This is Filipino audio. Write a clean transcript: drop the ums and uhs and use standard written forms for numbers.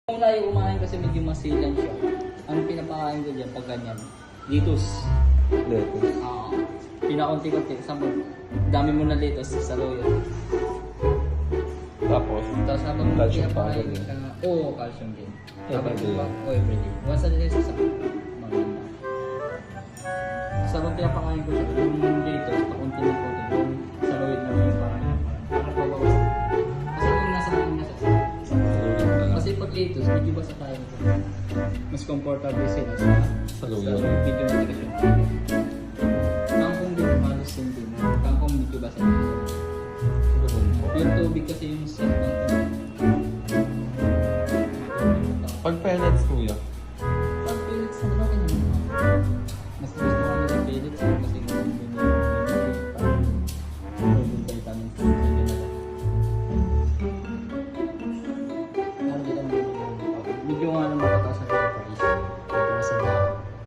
Kung tayo kumain kasi medyo masilan siya. Ang pinapakain ko dyan pag ganyan, litos. Lettuce. Pinakunti-kunti. Dami mo na litos sa loyo. Tapos, Tapos habang calcium pinapakain powder ka, oo, calcium din. Everyday. Everyday. Once a day sa maganda. Tapos habang pinapakain ko siya, yung litos, pakunti-kunti. Yung sa loyo na yung parang pabawas. Kasi kung nasa mga nasa kasi pag litos, medyo basa tayo. Mas comfortable sila Sa loyo. medyo matigas yung kangkong din, malos din din. Kangkong medyo basa. Yung tubig kasi yung set ng tubig. Pag pellets, kuya. Pag pellets na naman yun. Mas gusto ko kami ng pellets kasi may vitamins. Medyo nga